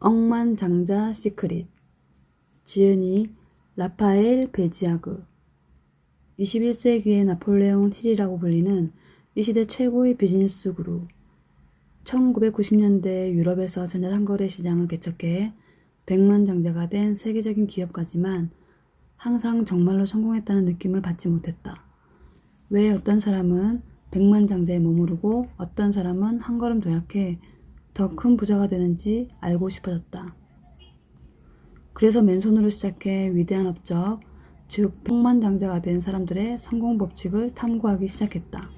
억만장자 시크릿. 지은이 라파엘 베지아그. 21세기의 나폴레옹 힐이라고 불리는 이 시대 최고의 비즈니스 그룹. 1990년대 유럽에서 전자상거래 시장을 개척해 백만장자가 된 세계적인 기업가지만 항상 정말로 성공했다는 느낌을 받지 못했다. 왜 어떤 사람은 백만장자에 머무르고 어떤 사람은 한 걸음 도약해 더 큰 부자가 되는지 알고 싶어졌다. 그래서 맨손으로 시작해 위대한 업적, 즉 억만장자가 된 사람들의 성공 법칙을 탐구하기 시작했다.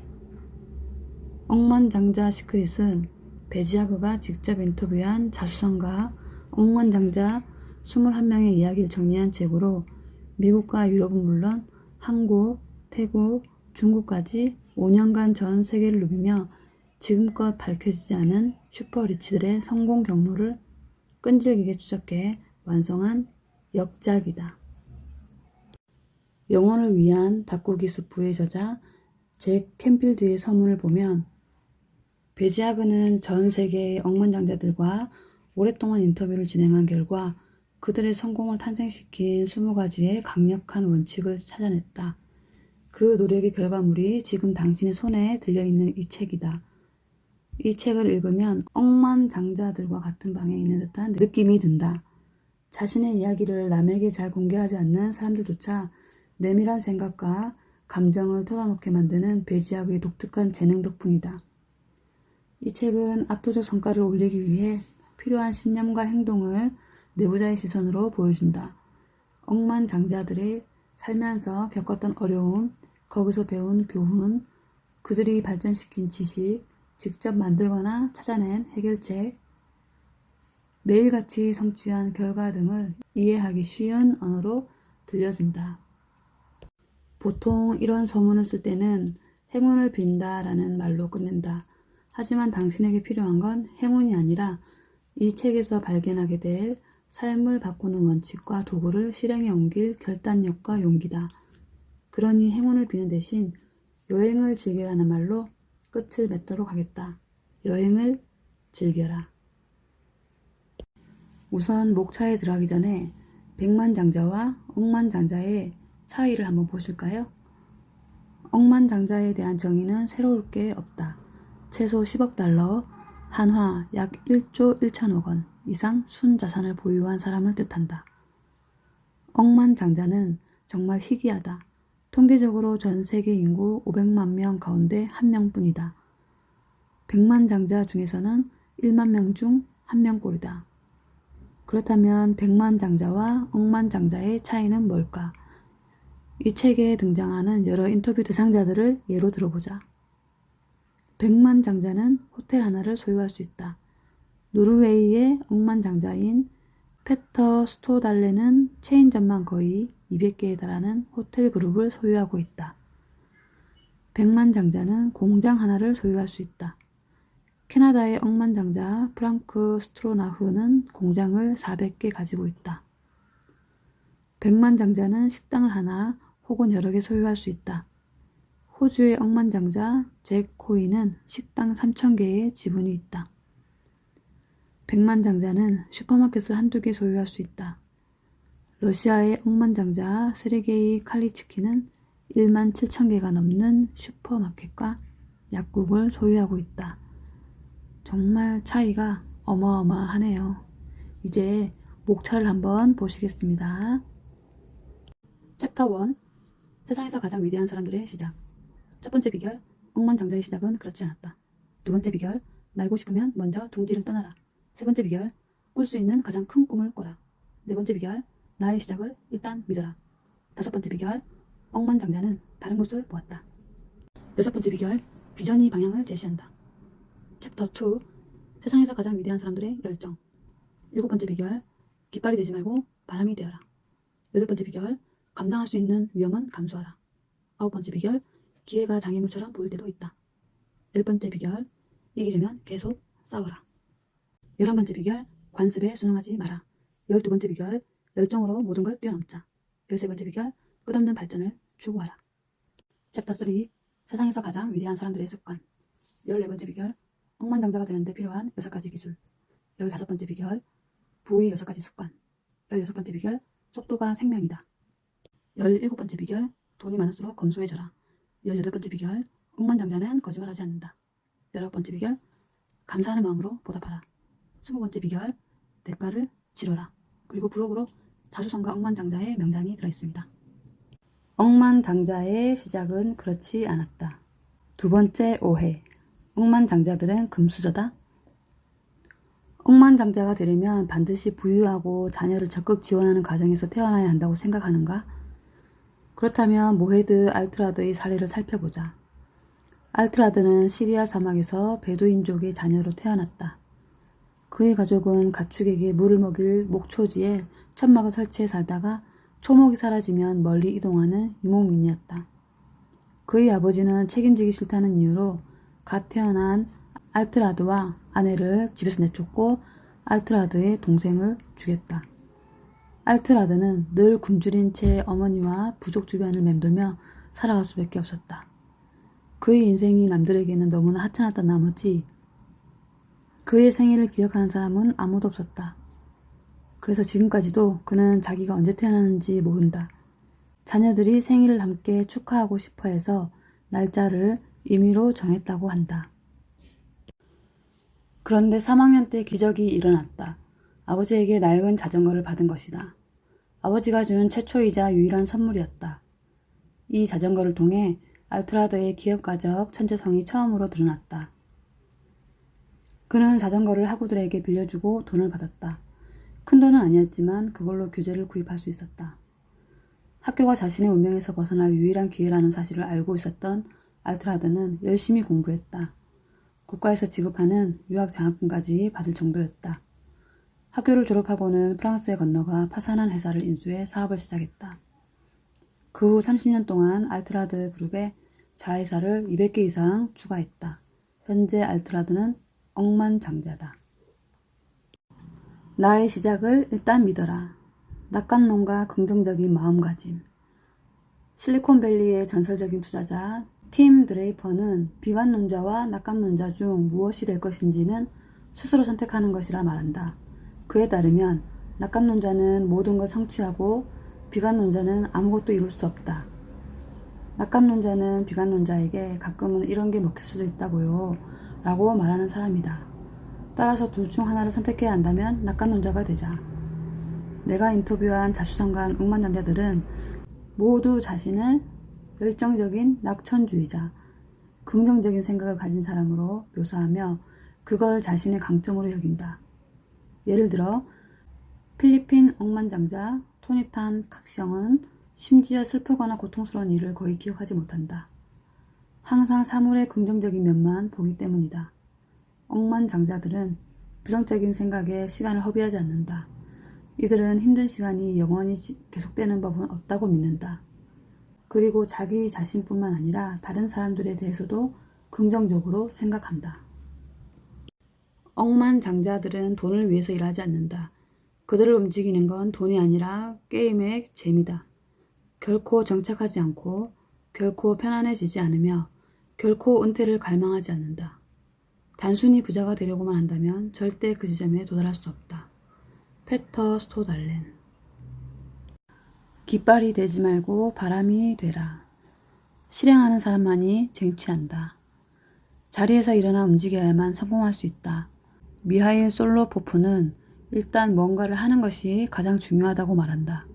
억만장자 시크릿은 베지아그가 직접 인터뷰한 자수성가 억만장자 21명의 이야기를 정리한 책으로 미국과 유럽은 물론 한국, 태국, 중국까지 5년간 전 세계를 누비며 지금껏 밝혀지지 않은 슈퍼리치들의 성공 경로를 끈질기게 추적해 완성한 역작이다. 영혼을 위한 닭고기 수프의 저자 잭 캔필드의 서문을 보면 베지아그는 전 세계의 억만장자들과 오랫동안 인터뷰를 진행한 결과 그들의 성공을 탄생시킨 20가지의 강력한 원칙을 찾아냈다. 그 노력의 결과물이 지금 당신의 손에 들려있는 이 책이다. 이 책을 읽으면 억만장자들과 같은 방에 있는 듯한 느낌이 든다. 자신의 이야기를 남에게 잘 공개하지 않는 사람들조차 내밀한 생각과 감정을 털어놓게 만드는 베지아그의 독특한 재능 덕분이다. 이 책은 압도적 성과를 올리기 위해 필요한 신념과 행동을 내부자의 시선으로 보여준다. 억만장자들이 살면서 겪었던 어려움, 거기서 배운 교훈, 그들이 발전시킨 지식, 직접 만들거나 찾아낸 해결책, 매일같이 성취한 결과 등을 이해하기 쉬운 언어로 들려준다. 보통 이런 서문을 쓸 때는 행운을 빈다 라는 말로 끝낸다. 하지만 당신에게 필요한 건 행운이 아니라 이 책에서 발견하게 될 삶을 바꾸는 원칙과 도구를 실행에 옮길 결단력과 용기다. 그러니 행운을 비는 대신 여행을 즐겨라는 말로 끝을 맺도록 하겠다. 여행을 즐겨라. 우선 목차에 들어가기 전에 백만장자와 억만장자의 차이를 한번 보실까요? 억만장자에 대한 정의는 새로울 게 없다. 최소 10억 달러, 한화 약 1조 1천억 원 이상 순자산을 보유한 사람을 뜻한다. 억만장자는 정말 희귀하다. 통계적으로 전 세계 인구 500만 명 가운데 1명뿐이다. 백만장자 중에서는 1만 명 중 1명꼴이다. 그렇다면 백만장자와 억만장자의 차이는 뭘까? 이 책에 등장하는 여러 인터뷰 대상자들을 예로 들어보자. 백만장자는 호텔 하나를 소유할 수 있다. 노르웨이의 억만장자인 페터 스토달레는 체인점만 거의 200개에 달하는 호텔 그룹을 소유하고 있다. 백만장자는 공장 하나를 소유할 수 있다. 캐나다의 억만장자 프랑크 스트로나흐는 공장을 400개 가지고 있다. 백만장자는 식당을 하나 혹은 여러 개 소유할 수 있다. 호주의 억만장자 잭 코이는 식당 3,000개의 지분이 있다. 백만장자는 슈퍼마켓을 한두 개 소유할 수 있다. 러시아의 억만장자 세르게이 칼리츠키는 1만 7,000개가 넘는 슈퍼마켓과 약국을 소유하고 있다. 정말 차이가 어마어마하네요. 이제 목차를 한번 보시겠습니다. 챕터 1. 세상에서 가장 위대한 사람들의 시작. 첫 번째 비결, 억만장자의 시작은 그렇지 않았다. 두 번째 비결, 날고 싶으면 먼저 둥지를 떠나라. 세 번째 비결, 꿀 수 있는 가장 큰 꿈을 꿔라. 네 번째 비결, 나의 시작을 일단 믿어라. 다섯 번째 비결, 억만장자는 다른 곳을 보았다. 여섯 번째 비결, 비전이 방향을 제시한다. 챕터 2. 세상에서 가장 위대한 사람들의 열정. 일곱 번째 비결, 깃발이 되지 말고 바람이 되어라. 여덟 번째 비결, 감당할 수 있는 위험은 감수하라. 아홉 번째 비결, 기회가 장애물처럼 보일 때도 있다. 열 번째 비결, 이기려면 계속 싸워라. 11번째 비결, 관습에 순응하지 마라. 12번째 비결, 열정으로 모든 걸 뛰어넘자. 13번째 비결, 끝없는 발전을 추구하라. 챕터 3. 세상에서 가장 위대한 사람들의 습관. 14번째 비결, 억만장자가 되는데 필요한 6가지 기술. 15번째 비결, 부의 6가지 습관. 16번째 비결, 속도가 생명이다. 17번째 비결, 돈이 많을수록 검소해져라. 18번째 비결, 억만장자는 거짓말하지 않는다. 19번째 비결, 감사하는 마음으로 보답하라. 20번째 비결, 대가를 치러라. 그리고 부록으로 자수성가 억만장자의 명단이 들어있습니다. 억만장자의 시작은 그렇지 않았다. 두 번째 오해, 억만장자들은 금수저다. 억만장자가 되려면 반드시 부유하고 자녀를 적극 지원하는 가정에서 태어나야 한다고 생각하는가? 그렇다면 모헤드 알트라드의 사례를 살펴보자. 알트라드는 시리아 사막에서 베두인족의 자녀로 태어났다. 그의 가족은 가축에게 물을 먹일 목초지에 천막을 설치해 살다가 초목이 사라지면 멀리 이동하는 유목민이었다. 그의 아버지는 책임지기 싫다는 이유로 갓 태어난 알트라드와 아내를 집에서 내쫓고 알트라드의 동생을 죽였다. 알트라드는 늘 굶주린 채 어머니와 부족 주변을 맴돌며 살아갈 수밖에 없었다. 그의 인생이 남들에게는 너무나 하찮았던 나머지 그의 생일을 기억하는 사람은 아무도 없었다. 그래서 지금까지도 그는 자기가 언제 태어났는지 모른다. 자녀들이 생일을 함께 축하하고 싶어 해서 날짜를 임의로 정했다고 한다. 그런데 3학년 때 기적이 일어났다. 아버지에게 낡은 자전거를 받은 것이다. 아버지가 준 최초이자 유일한 선물이었다. 이 자전거를 통해 알트라드의 기업가적 천재성이 처음으로 드러났다. 그는 자전거를 학우들에게 빌려주고 돈을 받았다. 큰 돈은 아니었지만 그걸로 교재를 구입할 수 있었다. 학교가 자신의 운명에서 벗어날 유일한 기회라는 사실을 알고 있었던 알트라드는 열심히 공부했다. 국가에서 지급하는 유학 장학금까지 받을 정도였다. 학교를 졸업하고는 프랑스에 건너가 파산한 회사를 인수해 사업을 시작했다. 그 후 30년 동안 알트라드 그룹에 자회사를 200개 이상 추가했다. 현재 알트라드는 억만장자다. 나의 시작을 일단 믿어라. 낙관론과 긍정적인 마음가짐. 실리콘밸리의 전설적인 투자자 팀 드레이퍼는 비관론자와 낙관론자 중 무엇이 될 것인지는 스스로 선택하는 것이라 말한다. 그에 따르면 낙관론자는 모든 걸 성취하고 비관론자는 아무것도 이룰 수 없다. 낙관론자는 비관론자에게 가끔은 이런 게 먹힐 수도 있다고요 라고 말하는 사람이다. 따라서 둘 중 하나를 선택해야 한다면 낙관론자가 되자. 내가 인터뷰한 자수성가한 억만장자들은 모두 자신을 열정적인 낙천주의자, 긍정적인 생각을 가진 사람으로 묘사하며 그걸 자신의 강점으로 여긴다. 예를 들어 필리핀 억만장자 토니탄 칵성은 심지어 슬프거나 고통스러운 일을 거의 기억하지 못한다. 항상 사물의 긍정적인 면만 보기 때문이다. 억만장자들은 부정적인 생각에 시간을 허비하지 않는다. 이들은 힘든 시간이 영원히 계속되는 법은 없다고 믿는다. 그리고 자기 자신뿐만 아니라 다른 사람들에 대해서도 긍정적으로 생각한다. 억만장자들은 돈을 위해서 일하지 않는다. 그들을 움직이는 건 돈이 아니라 게임의 재미다. 결코 정착하지 않고 결코 편안해지지 않으며 결코 은퇴를 갈망하지 않는다. 단순히 부자가 되려고만 한다면 절대 그 지점에 도달할 수 없다. 페터 스토달렌. 깃발이 되지 말고 바람이 되라. 실행하는 사람만이 쟁취한다. 자리에서 일어나 움직여야만 성공할 수 있다. 미하일 솔로포프는 일단 뭔가를 하는 것이 가장 중요하다고 말한다.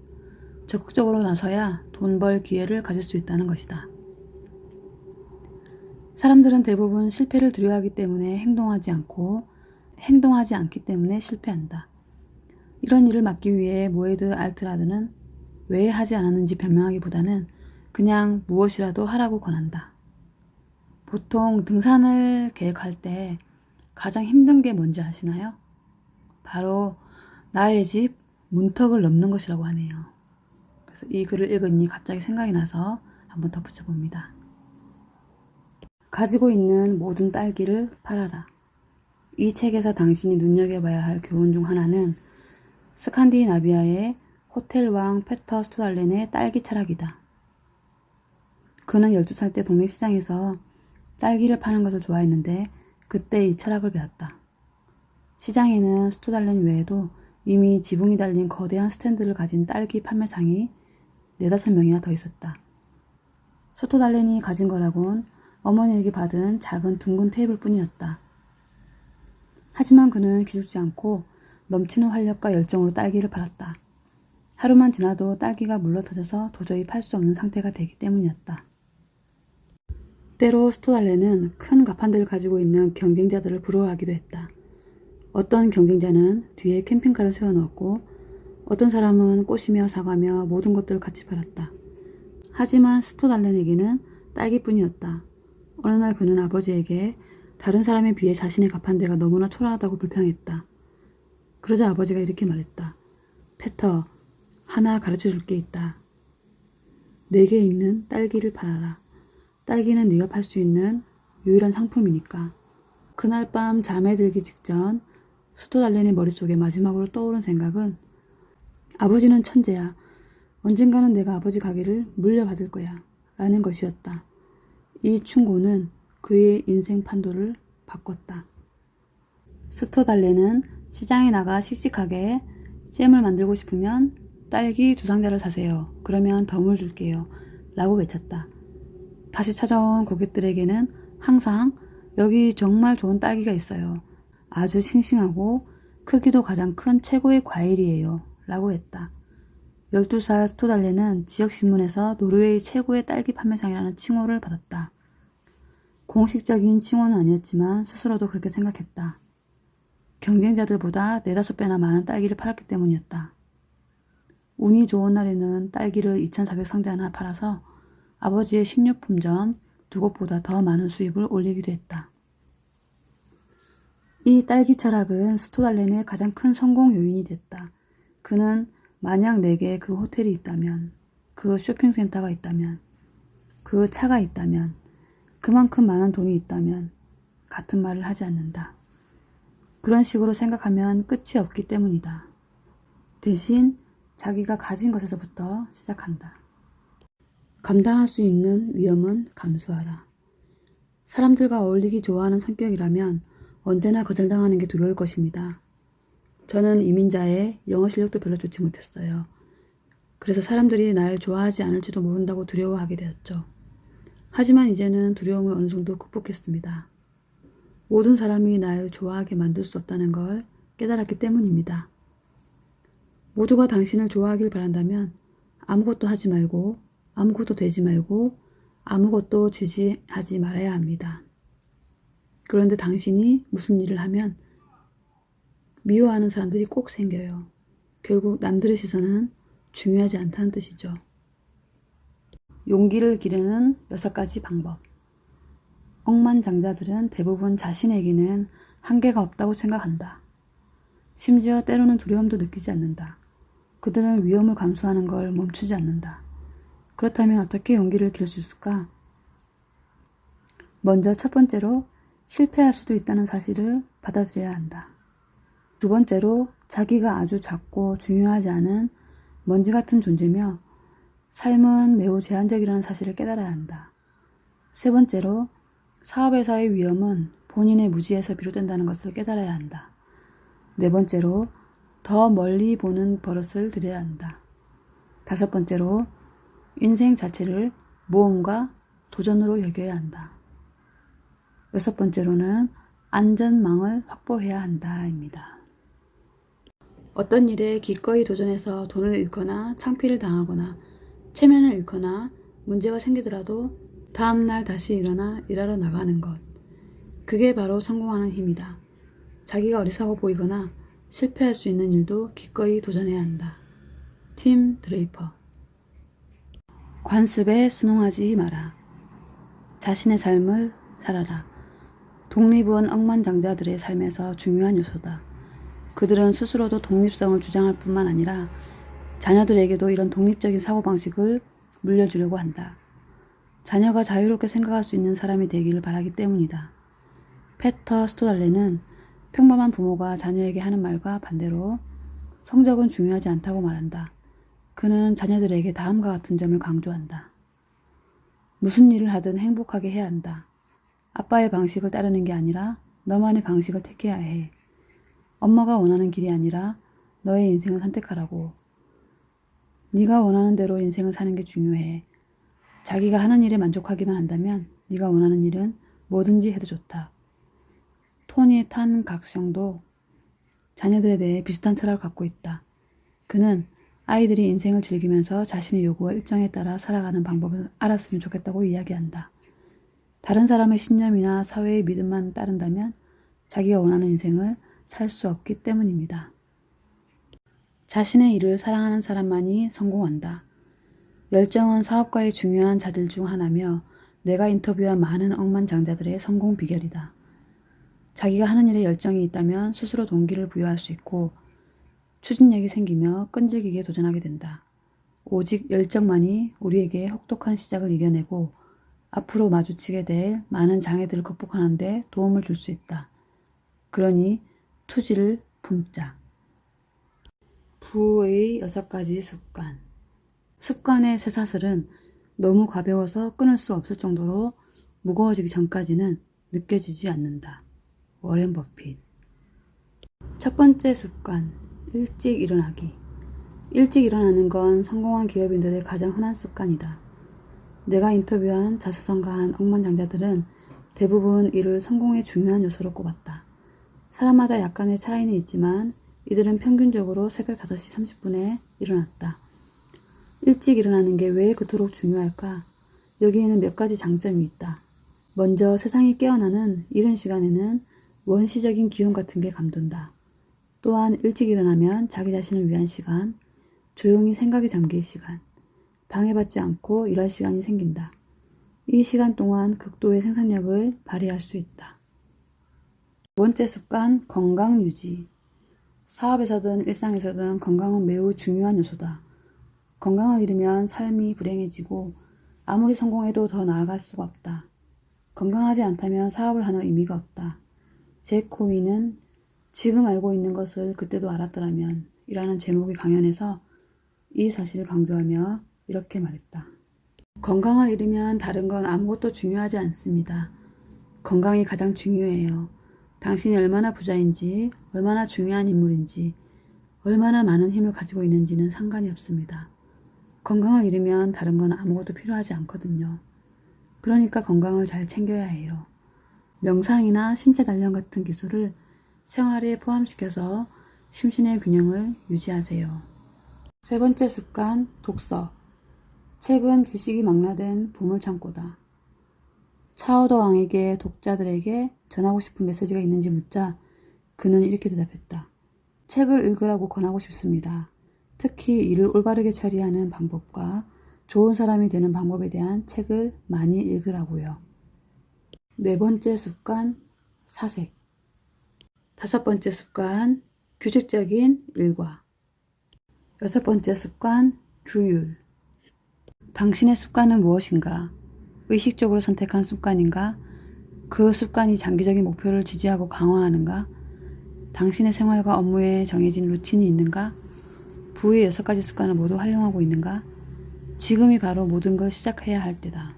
적극적으로 나서야 돈 벌 기회를 가질 수 있다는 것이다. 사람들은 대부분 실패를 두려워하기 때문에 행동하지 않기 때문에 실패한다. 이런 일을 막기 위해 모헤드 알트라드는 왜 하지 않았는지 변명하기보다는 그냥 무엇이라도 하라고 권한다. 보통 등산을 계획할 때 가장 힘든 게 뭔지 아시나요? 바로 나의 집 문턱을 넘는 것이라고 하네요. 그래서 이 글을 읽으니 갑자기 생각이 나서 한번 덧붙여 봅니다. 가지고 있는 모든 딸기를 팔아라. 이 책에서 당신이 눈여겨봐야 할 교훈 중 하나는 스칸디나비아의 호텔왕 페터 스투달렌의 딸기 철학이다. 그는 12살 때 동네 시장에서 딸기를 파는 것을 좋아했는데 그때 이 철학을 배웠다. 시장에는 스투달렌 외에도 이미 지붕이 달린 거대한 스탠드를 가진 딸기 판매상이 4~5명이나 더 있었다. 스토달렌이 가진 거라곤 어머니에게 받은 작은 둥근 테이블뿐이었다. 하지만 그는 기죽지 않고 넘치는 활력과 열정으로 딸기를 팔았다. 하루만 지나도 딸기가 물러터져서 도저히 팔 수 없는 상태가 되기 때문이었다. 때로 스토달렌은 큰 가판대를 가지고 있는 경쟁자들을 부러워하기도 했다. 어떤 경쟁자는 뒤에 캠핑카를 세워놓았고 어떤 사람은 꽃이며 사과며 모든 것들을 같이 팔았다. 하지만 스토달렌에게는 딸기뿐이었다. 어느 날 그는 아버지에게 다른 사람에 비해 자신의 가판대가 너무나 초라하다고 불평했다. 그러자 아버지가 이렇게 말했다. 페터, 하나 가르쳐줄 게 있다. 내게 있는 딸기를 팔아라. 딸기는 네가 팔 수 있는 유일한 상품이니까. 그날 밤 잠에 들기 직전 스토달렌의 머릿속에 마지막으로 떠오른 생각은 아버지는 천재야. 언젠가는 내가 아버지 가게를 물려받을 거야. 라는 것이었다. 이 충고는 그의 인생 판도를 바꿨다. 스토달렌은 시장에 나가 씩씩하게 잼을 만들고 싶으면 딸기 2상자를 사세요. 그러면 덤을 줄게요. 라고 외쳤다. 다시 찾아온 고객들에게는 항상 여기 정말 좋은 딸기가 있어요. 아주 싱싱하고 크기도 가장 큰 최고의 과일이에요. 라고 했다. 12살 스토달렌은 지역신문에서 노르웨이 최고의 딸기 판매상이라는 칭호를 받았다. 공식적인 칭호는 아니었지만 스스로도 그렇게 생각했다. 경쟁자들보다 4~5배나 많은 딸기를 팔았기 때문이었다. 운이 좋은 날에는 딸기를 2,400상자나 팔아서 아버지의 식료품점 2곳보다 더 많은 수입을 올리기도 했다. 이 딸기 철학은 스토달렌의 가장 큰 성공 요인이 됐다. 그는 만약 내게 그 호텔이 있다면, 그 쇼핑센터가 있다면, 그 차가 있다면, 그만큼 많은 돈이 있다면 같은 말을 하지 않는다. 그런 식으로 생각하면 끝이 없기 때문이다. 대신 자기가 가진 것에서부터 시작한다. 감당할 수 있는 위험은 감수하라. 사람들과 어울리기 좋아하는 성격이라면 언제나 거절당하는 게 두려울 것입니다. 저는 이민자의 영어 실력도 별로 좋지 못했어요. 그래서 사람들이 날 좋아하지 않을지도 모른다고 두려워하게 되었죠. 하지만 이제는 두려움을 어느 정도 극복했습니다. 모든 사람이 날 좋아하게 만들 수 없다는 걸 깨달았기 때문입니다. 모두가 당신을 좋아하길 바란다면 아무것도 하지 말고 아무것도 되지 말고 아무것도 지지하지 말아야 합니다. 그런데 당신이 무슨 일을 하면 미워하는 사람들이 꼭 생겨요. 결국 남들의 시선은 중요하지 않다는 뜻이죠. 용기를 기르는 6가지 방법. 억만장자들은 대부분 자신에게는 한계가 없다고 생각한다. 심지어 때로는 두려움도 느끼지 않는다. 그들은 위험을 감수하는 걸 멈추지 않는다. 그렇다면 어떻게 용기를 기를 수 있을까? 먼저 첫 번째로 실패할 수도 있다는 사실을 받아들여야 한다. 두 번째로 자기가 아주 작고 중요하지 않은 먼지 같은 존재며 삶은 매우 제한적이라는 사실을 깨달아야 한다. 세 번째로 사업에서의 위험은 본인의 무지에서 비롯된다는 것을 깨달아야 한다. 네 번째로 더 멀리 보는 버릇을 들여야 한다. 다섯 번째로 인생 자체를 모험과 도전으로 여겨야 한다. 여섯 번째로는 안전망을 확보해야 한다입니다. 어떤 일에 기꺼이 도전해서 돈을 잃거나 창피를 당하거나 체면을 잃거나 문제가 생기더라도 다음날 다시 일어나 일하러 나가는 것. 그게 바로 성공하는 힘이다. 자기가 어리석어 보이거나 실패할 수 있는 일도 기꺼이 도전해야 한다. 팀 드레이퍼. 관습에 순응하지 마라. 자신의 삶을 살아라. 독립은 억만장자들의 삶에서 중요한 요소다. 그들은 스스로도 독립성을 주장할 뿐만 아니라 자녀들에게도 이런 독립적인 사고방식을 물려주려고 한다. 자녀가 자유롭게 생각할 수 있는 사람이 되기를 바라기 때문이다. 페터 스토달렌은 평범한 부모가 자녀에게 하는 말과 반대로 성적은 중요하지 않다고 말한다. 그는 자녀들에게 다음과 같은 점을 강조한다. 무슨 일을 하든 행복하게 해야 한다. 아빠의 방식을 따르는 게 아니라 너만의 방식을 택해야 해. 엄마가 원하는 길이 아니라 너의 인생을 선택하라고. 네가 원하는 대로 인생을 사는 게 중요해. 자기가 하는 일에 만족하기만 한다면 네가 원하는 일은 뭐든지 해도 좋다. 토니 탄 각성도 자녀들에 대해 비슷한 철학을 갖고 있다. 그는 아이들이 인생을 즐기면서 자신의 요구와 일정에 따라 살아가는 방법을 알았으면 좋겠다고 이야기한다. 다른 사람의 신념이나 사회의 믿음만 따른다면 자기가 원하는 인생을 살 수 없기 때문입니다. 자신의 일을 사랑하는 사람만이 성공한다. 열정은 사업가의 중요한 자질 중 하나며 내가 인터뷰한 많은 억만장자들의 성공 비결이다. 자기가 하는 일에 열정이 있다면 스스로 동기를 부여할 수 있고 추진력이 생기며 끈질기게 도전하게 된다. 오직 열정만이 우리에게 혹독한 시작을 이겨내고 앞으로 마주치게 될 많은 장애들을 극복하는 데 도움을 줄 수 있다. 그러니 투지를 품자. 부의 6가지 습관. 습관의 쇠사슬은 너무 가벼워서 끊을 수 없을 정도로 무거워지기 전까지는 느껴지지 않는다. 워렌 버핏. 첫 번째 습관, 일찍 일어나기. 일찍 일어나는 건 성공한 기업인들의 가장 흔한 습관이다. 내가 인터뷰한 자수성가한 억만장자들은 대부분 이를 성공의 중요한 요소로 꼽았다. 사람마다 약간의 차이는 있지만 이들은 평균적으로 새벽 5시 30분에 일어났다. 일찍 일어나는 게 왜 그토록 중요할까? 여기에는 몇 가지 장점이 있다. 먼저 세상이 깨어나는 이른 시간에는 원시적인 기운 같은 게 감돈다. 또한 일찍 일어나면 자기 자신을 위한 시간, 조용히 생각이 잠길 시간, 방해받지 않고 일할 시간이 생긴다. 이 시간 동안 극도의 생산력을 발휘할 수 있다. 두 번째 습관, 건강 유지. 사업에서든 일상에서든 건강은 매우 중요한 요소다. 건강을 잃으면 삶이 불행해지고 아무리 성공해도 더 나아갈 수가 없다. 건강하지 않다면 사업을 하는 의미가 없다. 잭 코이는 지금 알고 있는 것을 그때도 알았더라면 이라는 제목의 강연에서 이 사실을 강조하며 이렇게 말했다. 건강을 잃으면 다른 건 아무것도 중요하지 않습니다. 건강이 가장 중요해요. 당신이 얼마나 부자인지, 얼마나 중요한 인물인지, 얼마나 많은 힘을 가지고 있는지는 상관이 없습니다. 건강을 잃으면 다른 건 아무것도 필요하지 않거든요. 그러니까 건강을 잘 챙겨야 해요. 명상이나 신체 단련 같은 기술을 생활에 포함시켜서 심신의 균형을 유지하세요. 세 번째 습관, 독서. 책은 지식이 망라된 보물창고다. 차오더 왕에게 독자들에게 전하고 싶은 메시지가 있는지 묻자 그는 이렇게 대답했다. 책을 읽으라고 권하고 싶습니다. 특히 일을 올바르게 처리하는 방법과 좋은 사람이 되는 방법에 대한 책을 많이 읽으라고요. 네 번째 습관, 사색. 다섯 번째 습관, 규칙적인 일과. 여섯 번째 습관, 규율. 당신의 습관은 무엇인가? 의식적으로 선택한 습관인가? 그 습관이 장기적인 목표를 지지하고 강화하는가? 당신의 생활과 업무에 정해진 루틴이 있는가? 부의 6가지 습관을 모두 활용하고 있는가? 지금이 바로 모든 걸 시작해야 할 때다.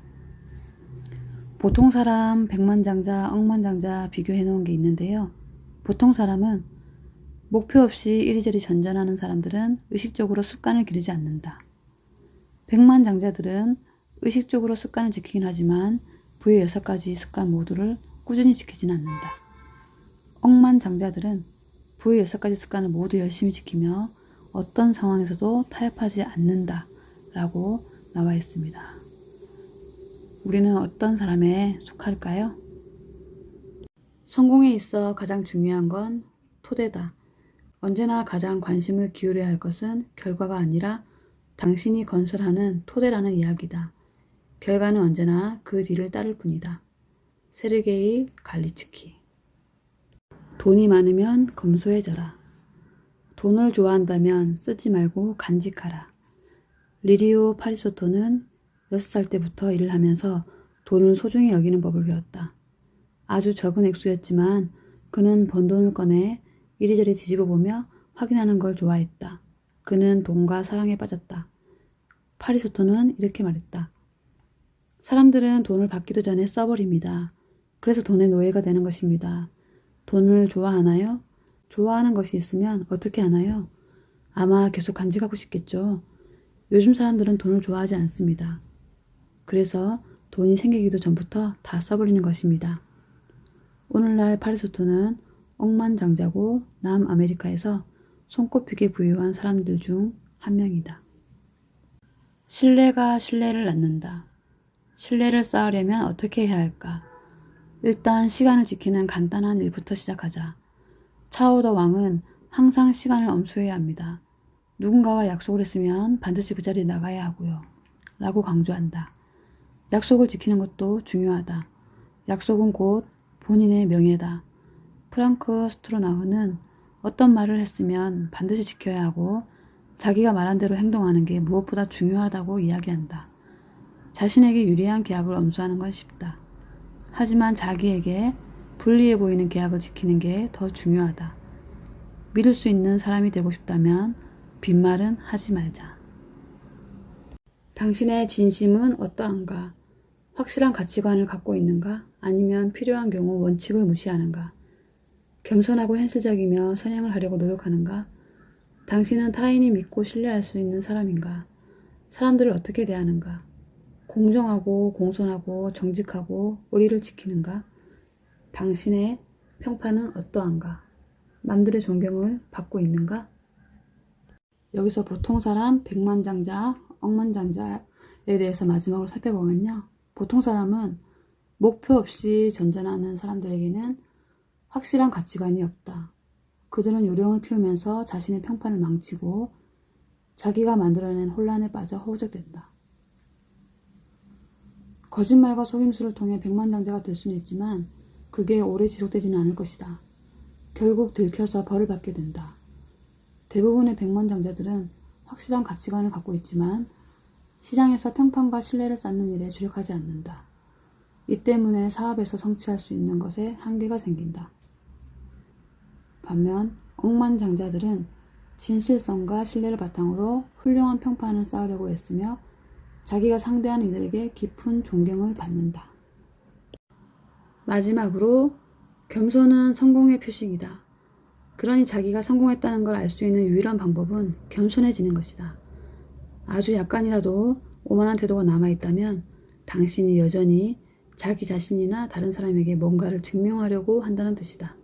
보통 사람, 백만장자, 억만장자 비교해 놓은 게 있는데요. 보통 사람은 목표 없이 이리저리 전전하는 사람들은 의식적으로 습관을 기르지 않는다. 백만장자들은 의식적으로 습관을 지키긴 하지만 부의 6가지 습관 모두를 꾸준히 지키진 않는다. 억만장자들은 부의 6가지 습관을 모두 열심히 지키며 어떤 상황에서도 타협하지 않는다 라고 나와 있습니다. 우리는 어떤 사람에 속할까요? 성공에 있어 가장 중요한 건 토대다. 언제나 가장 관심을 기울여야 할 것은 결과가 아니라 당신이 건설하는 토대라는 이야기다. 결과는 언제나 그 뒤를 따를 뿐이다. 세르게이 갈리츠키. 돈이 많으면 검소해져라. 돈을 좋아한다면 쓰지 말고 간직하라. 리리오 파리소토는 6살 때부터 일을 하면서 돈을 소중히 여기는 법을 배웠다. 아주 적은 액수였지만 그는 번 돈을 꺼내 이리저리 뒤집어 보며 확인하는 걸 좋아했다. 그는 돈과 사랑에 빠졌다. 파리소토는 이렇게 말했다. 사람들은 돈을 받기도 전에 써버립니다. 그래서 돈의 노예가 되는 것입니다. 돈을 좋아하나요? 좋아하는 것이 있으면 어떻게 하나요? 아마 계속 간직하고 싶겠죠. 요즘 사람들은 돈을 좋아하지 않습니다. 그래서 돈이 생기기도 전부터 다 써버리는 것입니다. 오늘날 파리소토는 억만장자고 남아메리카에서 손꼽히게 부유한 사람들 중 한 명이다. 신뢰가 신뢰를 낳는다. 신뢰를 쌓으려면 어떻게 해야 할까? 일단 시간을 지키는 간단한 일부터 시작하자. 차오더 왕은 항상 시간을 엄수해야 합니다. 누군가와 약속을 했으면 반드시 그 자리에 나가야 하고요. 라고 강조한다. 약속을 지키는 것도 중요하다. 약속은 곧 본인의 명예다. 프랑크 스트로나흐는 어떤 말을 했으면 반드시 지켜야 하고 자기가 말한 대로 행동하는 게 무엇보다 중요하다고 이야기한다. 자신에게 유리한 계약을 엄수하는 건 쉽다. 하지만 자기에게 불리해 보이는 계약을 지키는 게 더 중요하다. 믿을 수 있는 사람이 되고 싶다면 빈말은 하지 말자. 당신의 진심은 어떠한가? 확실한 가치관을 갖고 있는가? 아니면 필요한 경우 원칙을 무시하는가? 겸손하고 현실적이며 선행을 하려고 노력하는가? 당신은 타인이 믿고 신뢰할 수 있는 사람인가? 사람들을 어떻게 대하는가? 공정하고 공손하고 정직하고 의리를 지키는가? 당신의 평판은 어떠한가? 남들의 존경을 받고 있는가? 여기서 보통 사람, 백만장자, 억만장자에 대해서 마지막으로 살펴보면요. 보통 사람은 목표 없이 전전하는 사람들에게는 확실한 가치관이 없다. 그들은 요령을 피우면서 자신의 평판을 망치고 자기가 만들어낸 혼란에 빠져 허우적댄다. 거짓말과 속임수를 통해 백만장자가 될 수는 있지만 그게 오래 지속되지는 않을 것이다. 결국 들켜서 벌을 받게 된다. 대부분의 백만장자들은 확실한 가치관을 갖고 있지만 시장에서 평판과 신뢰를 쌓는 일에 주력하지 않는다. 이 때문에 사업에서 성취할 수 있는 것에 한계가 생긴다. 반면 억만장자들은 진실성과 신뢰를 바탕으로 훌륭한 평판을 쌓으려고 애쓰며 자기가 상대하는 이들에게 깊은 존경을 받는다. 마지막으로 겸손은 성공의 표식이다. 그러니 자기가 성공했다는 걸 알 수 있는 유일한 방법은 겸손해지는 것이다. 아주 약간이라도 오만한 태도가 남아있다면 당신이 여전히 자기 자신이나 다른 사람에게 뭔가를 증명하려고 한다는 뜻이다.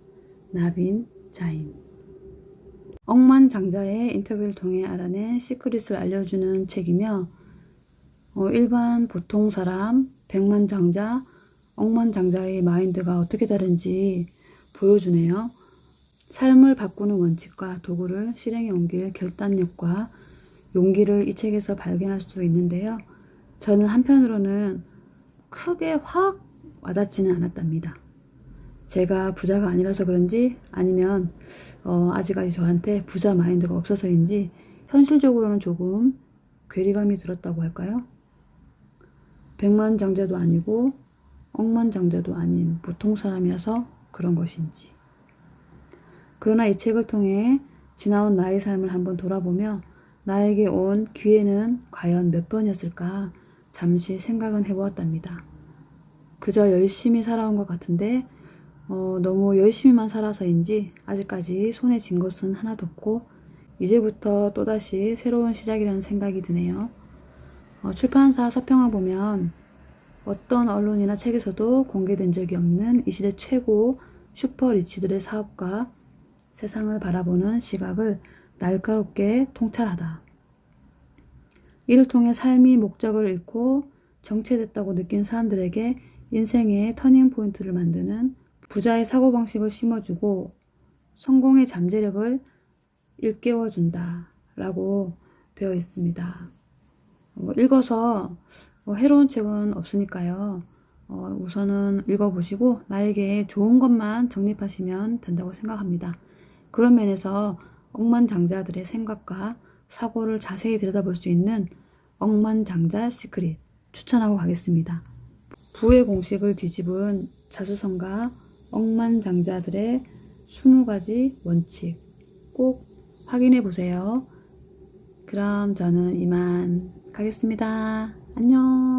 나빈 자인. 억만장자의 인터뷰를 통해 알아낸 시크릿을 알려주는 책이며 일반 보통 사람, 백만장자, 억만장자의 마인드가 어떻게 다른지 보여주네요. 삶을 바꾸는 원칙과 도구를 실행에 옮길 결단력과 용기를 이 책에서 발견할 수 있는데요. 저는 한편으로는 크게 확 와닿지는 않았답니다. 제가 부자가 아니라서 그런지 아니면 아직까지 저한테 부자 마인드가 없어서인지 현실적으로는 조금 괴리감이 들었다고 할까요? 백만장자도 아니고 억만장자도 아닌 보통 사람이라서 그런 것인지. 그러나 이 책을 통해 지나온 나의 삶을 한번 돌아보며 나에게 온 기회는 과연 몇 번이었을까 잠시 생각은 해보았답니다. 그저 열심히 살아온 것 같은데 너무 열심히만 살아서인지 아직까지 손에 쥔 것은 하나도 없고 이제부터 또다시 새로운 시작이라는 생각이 드네요. 출판사 서평을 보면 어떤 언론이나 책에서도 공개된 적이 없는 이 시대 최고 슈퍼리치들의 사업과 세상을 바라보는 시각을 날카롭게 통찰하다. 이를 통해 삶이 목적을 잃고 정체됐다고 느낀 사람들에게 인생의 터닝포인트를 만드는 부자의 사고방식을 심어주고 성공의 잠재력을 일깨워준다 라고 되어 있습니다. 읽어서 해로운 책은 없으니까요. 우선은 읽어보시고 나에게 좋은 것만 정립하시면 된다고 생각합니다. 그런 면에서 억만장자들의 생각과 사고를 자세히 들여다볼 수 있는 억만장자 시크릿 추천하고 가겠습니다. 부의 공식을 뒤집은 자수성가 억만장자들의 20가지 원칙 꼭 확인해 보세요. 그럼 저는 이만 가겠습니다. 안녕.